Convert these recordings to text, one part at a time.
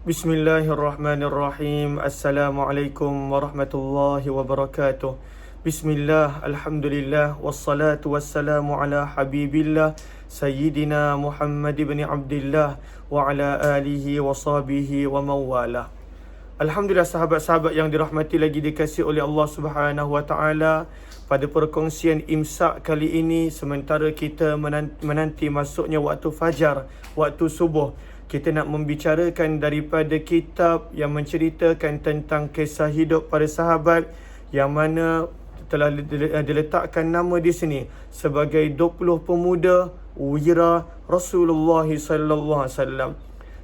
Bismillahirrahmanirrahim. Assalamualaikum warahmatullahi wabarakatuh. Bismillah, alhamdulillah, wassalatu wassalamu ala habibillah Sayyidina Muhammad ibn Abdullah wa ala alihi wa sahbihi wa mawalah. Alhamdulillah, sahabat-sahabat yang dirahmati lagi dikasihi oleh Allah Subhanahu wa taala. Pada perkongsian imsak kali ini, sementara kita menanti masuknya waktu fajar, waktu subuh, kita nak membicarakan daripada kitab yang menceritakan tentang kisah hidup para sahabat, yang mana telah diletakkan nama di sini sebagai 20 pemuda wira Rasulullah sallallahu alaihi wasallam.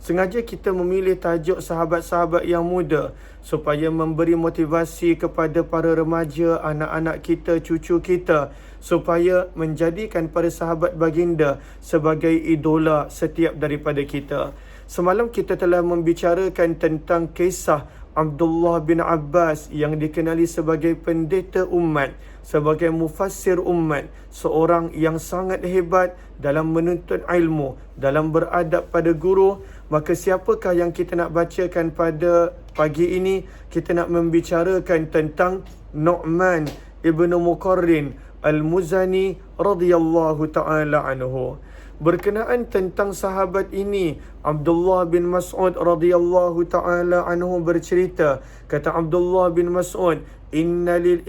Sengaja kita memilih tajuk sahabat-sahabat yang muda supaya memberi motivasi kepada para remaja, anak-anak kita, cucu kita, supaya menjadikan para sahabat baginda sebagai idola setiap daripada kita. Semalam kita telah membicarakan tentang kisah Abdullah bin Abbas yang dikenali sebagai pendeta umat, sebagai mufassir umat, seorang yang sangat hebat dalam menuntut ilmu, dalam beradab pada guru. Maka siapakah yang kita nak bacakan pada pagi ini? Kita nak membicarakan tentang Nu'man ibn Muqarrin Al-Muzani radhiyallahu ta'ala anhu. Berkenaan tentang sahabat ini, Abdullah bin Mas'ud radhiyallahu ta'ala anhu bercerita. Kata Abdullah bin Mas'ud, Inna lil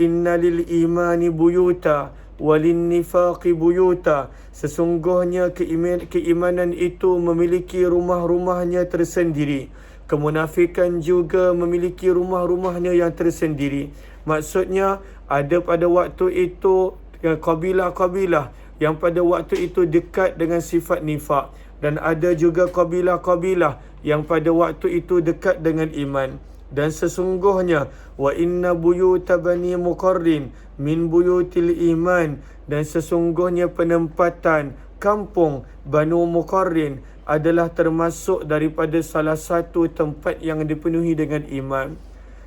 imani buyuta walin nifaqi buyuta. Sesungguhnya keimanan itu memiliki rumah-rumahnya tersendiri. Kemunafikan juga memiliki rumah-rumahnya yang tersendiri. Maksudnya, ada pada waktu itu kabilah-kabilah yang pada waktu itu dekat dengan sifat nifak, dan ada juga kabilah-kabilah yang pada waktu itu dekat dengan iman. Dan sesungguhnya wa inna buyuta bani Muqarrin min buyutil iman, dan sesungguhnya penempatan kampung Banu Muqarrin adalah termasuk daripada salah satu tempat yang dipenuhi dengan iman.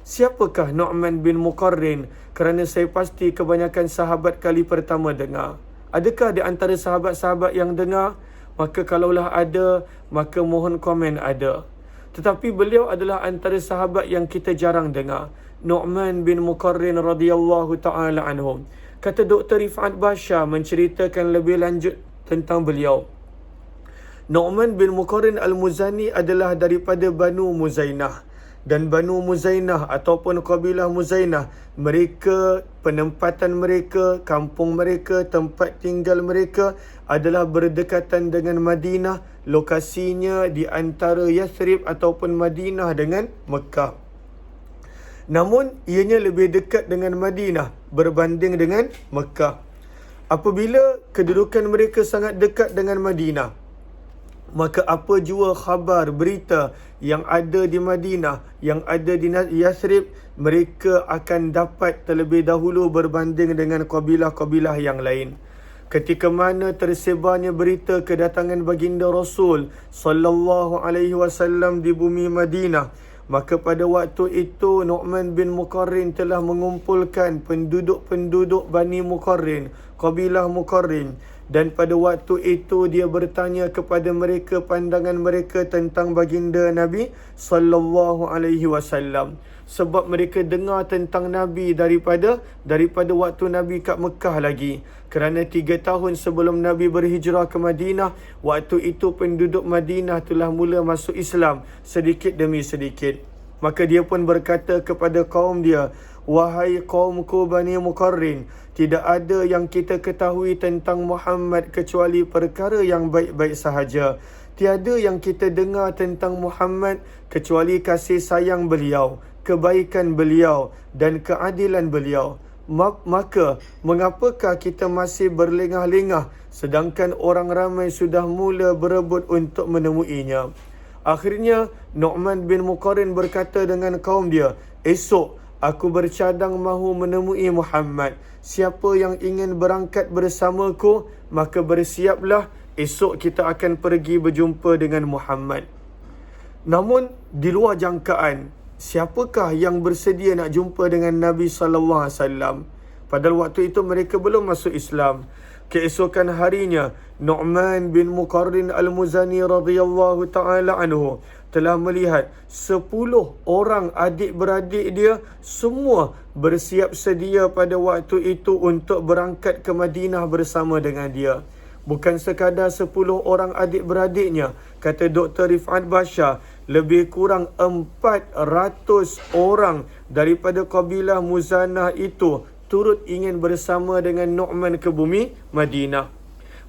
Siapakah Nu'man bin Muqarrin? Kerana saya pasti kebanyakan sahabat kali pertama dengar. Adakah di antara sahabat-sahabat yang dengar? Maka kalaulah ada, maka mohon komen ada. Tetapi beliau adalah antara sahabat yang kita jarang dengar. Nu'man bin Muqarrin radhiyallahu ta'ala anhum. Kata Dr. Rifat Bashar menceritakan lebih lanjut tentang beliau. Nu'man bin Muqarrin Al-Muzani adalah daripada Banu Muzainah. Dan Banu Muzainah ataupun kabilah Muzainah, mereka, penempatan mereka, kampung mereka, tempat tinggal mereka adalah berdekatan dengan Madinah. Lokasinya di antara Yathrib ataupun Madinah dengan Mekah. Namun ianya lebih dekat dengan Madinah berbanding dengan Mekah. Apabila kedudukan mereka sangat dekat dengan Madinah, maka apa jua khabar, berita yang ada di Madinah, yang ada di Yathrib, mereka akan dapat terlebih dahulu berbanding dengan kabilah-kabilah yang lain. Ketika mana tersebarnya berita kedatangan baginda Rasul sallallahu alaihi wasallam di bumi Madinah, maka pada waktu itu Nu'man bin Muqarrin telah mengumpulkan penduduk-penduduk Bani Muqarrin, kabilah Muqarrin. Dan pada waktu itu dia bertanya kepada mereka pandangan mereka tentang baginda Nabi sallallahu alaihi wasallam. Sebab mereka dengar tentang Nabi daripada waktu Nabi kat Mekah lagi. Kerana 3 tahun sebelum Nabi berhijrah ke Madinah, waktu itu penduduk Madinah telah mula masuk Islam sedikit demi sedikit. Maka dia pun berkata kepada kaum dia, wahai kaumku Bani Muqarrin, tidak ada yang kita ketahui tentang Muhammad kecuali perkara yang baik-baik sahaja. Tiada yang kita dengar tentang Muhammad kecuali kasih sayang beliau, kebaikan beliau dan keadilan beliau. Maka mengapakah kita masih berlengah-lengah sedangkan orang ramai sudah mula berebut untuk menemuinya? Akhirnya Nu'man bin Muqarrin berkata dengan kaum dia, esok aku bercadang mahu menemui Muhammad. Siapa yang ingin berangkat bersamaku, maka bersiaplah, esok kita akan pergi berjumpa dengan Muhammad. Namun di luar jangkaan, siapakah yang bersedia nak jumpa dengan Nabi sallallahu alaihi wasallam? Padahal waktu itu mereka belum masuk Islam. keesokan harinya Nu'man bin Muqarrin Al-Muzani radhiyallahu ta'ala anhu telah melihat 10 orang adik-beradik dia semua bersiap sedia pada waktu itu untuk berangkat ke Madinah bersama dengan dia. Bukan sekadar 10 orang adik-beradiknya, kata Dr. Rifat Bashar, lebih kurang 400 orang daripada kabilah Muzanah itu turut ingin bersama dengan Nu'man ke bumi Madinah.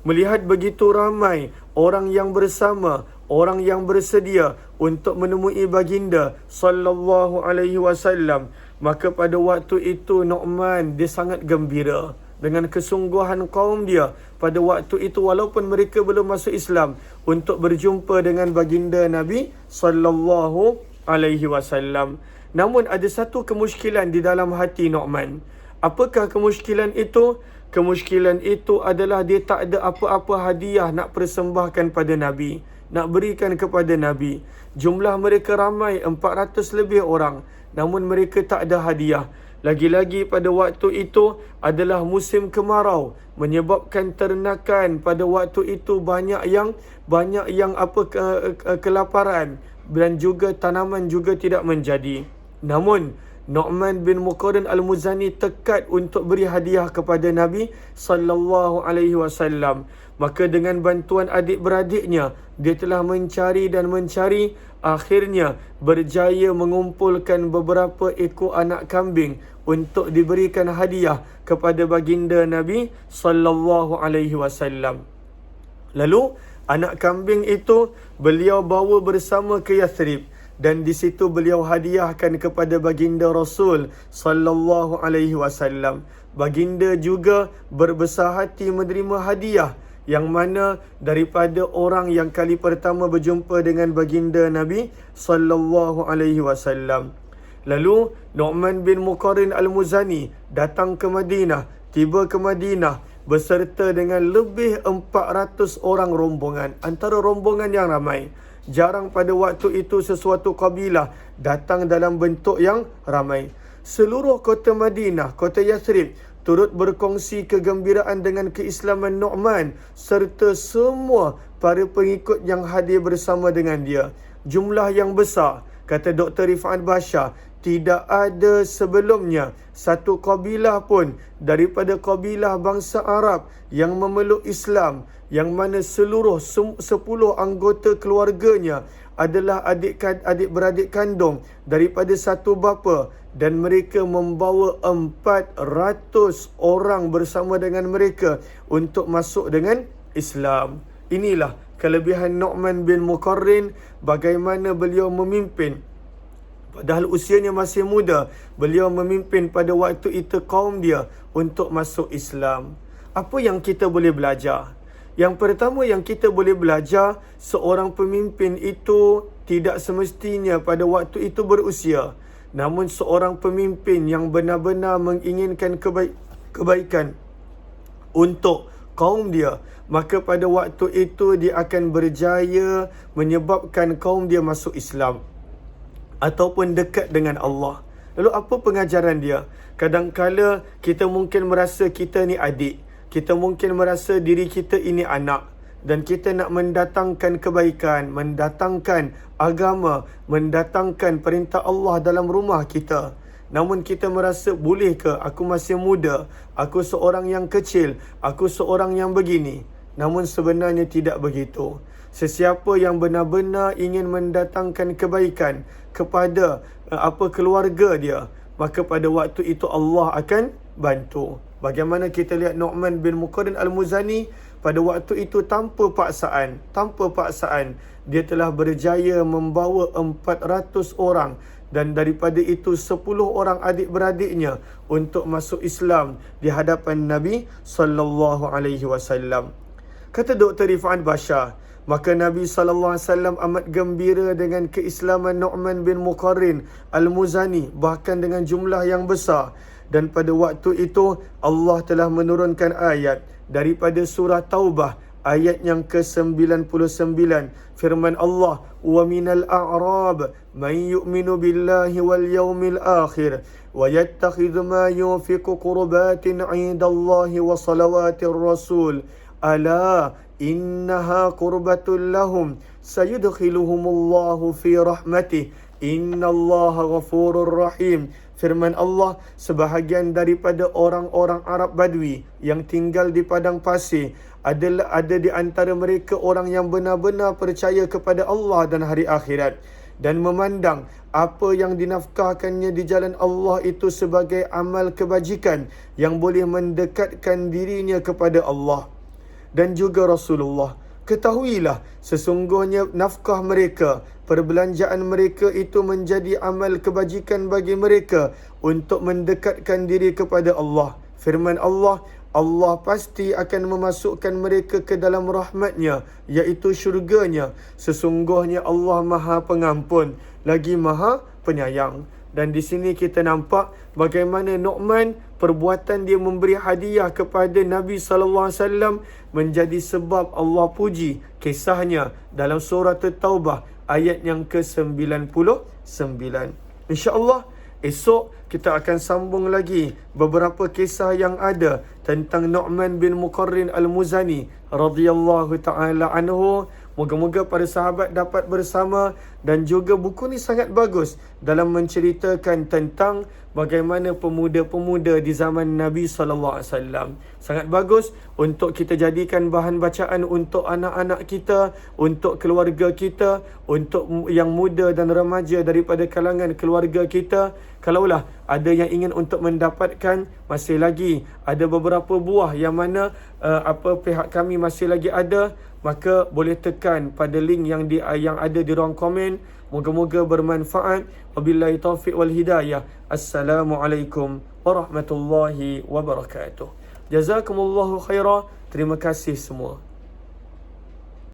Melihat begitu ramai orang yang bersama, orang yang bersedia untuk menemui baginda sallallahu alaihi wasallam, maka pada waktu itu Nu'man dia sangat gembira dengan kesungguhan kaum dia pada waktu itu, walaupun mereka belum masuk Islam, untuk berjumpa dengan baginda Nabi sallallahu alaihi wasallam. Namun ada satu kemusykilan di dalam hati Nu'man. Apakah kemusykilan itu? Kemusykilan itu adalah dia tak ada apa-apa hadiah nak persembahkan pada Nabi, nak berikan kepada Nabi. Jumlah mereka ramai, 400 lebih orang, namun mereka tak ada hadiah. Lagi-lagi pada waktu itu adalah musim kemarau, menyebabkan ternakan pada waktu itu banyak yang kelaparan, dan juga tanaman juga tidak menjadi. Namun Nu'man bin Muqarrin Al-Muzani tekad untuk beri hadiah kepada Nabi sallallahu alaihi wasallam. Maka dengan bantuan adik-beradiknya, dia telah mencari dan mencari, akhirnya berjaya mengumpulkan beberapa ekor anak kambing untuk diberikan hadiah kepada baginda Nabi sallallahu alaihi wasallam. Lalu anak kambing itu beliau bawa bersama ke Yathrib, dan di situ beliau hadiahkan kepada baginda Rasul sallallahu alaihi wasallam. Baginda juga berbesar hati menerima hadiah yang mana daripada orang yang kali pertama berjumpa dengan baginda Nabi sallallahu alaihi wasallam. Lalu Nu'man bin Muqarrin Al-Muzani datang ke Madinah, tiba ke Madinah beserta dengan lebih 400 orang rombongan, antara rombongan yang ramai. Jarang pada waktu itu sesuatu kabilah datang dalam bentuk yang ramai. Seluruh kota Madinah, kota Yathrib, turut berkongsi kegembiraan dengan keislaman Nu'man serta semua para pengikut yang hadir bersama dengan dia. Jumlah yang besar, kata Dr. Rifat Bashar, tidak ada sebelumnya satu kabilah pun daripada kabilah bangsa Arab yang memeluk Islam, yang mana seluruh 10 anggota keluarganya adalah adik-beradik kandung daripada satu bapa, dan mereka membawa 400 orang bersama dengan mereka untuk masuk dengan Islam. Inilah kelebihan Nu'man bin Muqarrin, bagaimana beliau memimpin. Padahal usianya masih muda, beliau memimpin pada waktu itu kaum dia untuk masuk Islam. Apa yang kita boleh belajar? Yang pertama yang kita boleh belajar, seorang pemimpin itu tidak semestinya pada waktu itu berusia. Namun seorang pemimpin yang benar-benar menginginkan kebaikan untuk kaum dia, maka pada waktu itu dia akan berjaya menyebabkan kaum dia masuk Islam ataupun dekat dengan Allah. Lalu apa pengajaran dia? Kadang-kala kita mungkin merasa kita ni adik, kita mungkin merasa diri kita ini anak, dan kita nak mendatangkan kebaikan, mendatangkan agama, mendatangkan perintah Allah dalam rumah kita. Namun kita merasa, boleh ke aku masih muda, aku seorang yang kecil, aku seorang yang begini. Namun sebenarnya tidak begitu. Sesiapa yang benar-benar ingin mendatangkan kebaikan kepada keluarga dia, maka pada waktu itu Allah akan bantu. Bagaimana kita lihat Nu'man bin Muqarrin Al-Muzani pada waktu itu tanpa paksaan, dia telah berjaya membawa 400 orang, dan daripada itu 10 orang adik-beradiknya untuk masuk Islam di hadapan Nabi sallallahu alaihi wasallam. Kata Dr. Rifat Bashar, maka Nabi SAW amat gembira dengan keislaman Nu'man bin Muqarrin Al-Muzani, bahkan dengan jumlah yang besar. Dan pada waktu itu Allah telah menurunkan ayat daripada surah Taubah ayat yang ke-99. Firman Allah, wa minal a'rab man yu'minu billahi wal yawmil akhir wa yattakhidhu ma yunfiqu qurbatin 'indallahi wa salawatir rasul ala innaha qurbatul lahum sayudkhiluhumullahu fi rahmatih innallaha ghafurur rahim. Firman Allah, sebahagian daripada orang-orang Arab Badui yang tinggal di padang pasir ada di antara mereka orang yang benar-benar percaya kepada Allah dan hari akhirat dan memandang apa yang dinafkahkannya di jalan Allah itu sebagai amal kebajikan yang boleh mendekatkan dirinya kepada Allah dan juga Rasulullah. Ketahuilah, sesungguhnya nafkah mereka, perbelanjaan mereka itu menjadi amal kebajikan bagi mereka untuk mendekatkan diri kepada Allah. Firman Allah, Allah pasti akan memasukkan mereka ke dalam rahmatnya, iaitu syurganya. Sesungguhnya Allah Maha Pengampun, lagi Maha Penyayang. Dan di sini kita nampak bagaimana Nu'man, perbuatan dia memberi hadiah kepada Nabi SAW menjadi sebab Allah puji kisahnya dalam surah At-Taubah ayat yang ke-99. InsyaAllah esok kita akan sambung lagi beberapa kisah yang ada tentang Nu'man bin Muqarrin Al-Muzani radhiyallahu ta'ala anhu. Moga-moga para sahabat dapat bersama, dan juga buku ni sangat bagus dalam menceritakan tentang bagaimana pemuda-pemuda di zaman Nabi SAW. Sangat bagus untuk kita jadikan bahan bacaan untuk anak-anak kita, untuk keluarga kita, untuk yang muda dan remaja daripada kalangan keluarga kita. Kalaulah ada yang ingin untuk mendapatkan, masih lagi ada beberapa buah yang mana pihak kami masih lagi ada, maka boleh tekan pada link yang ada di ruang komen. Moga-moga bermanfaat. Wabillahi taufiq wal hidayah. Assalamualaikum warahmatullahi wabarakatuh. Jazakumullahu khairah. Terima kasih semua.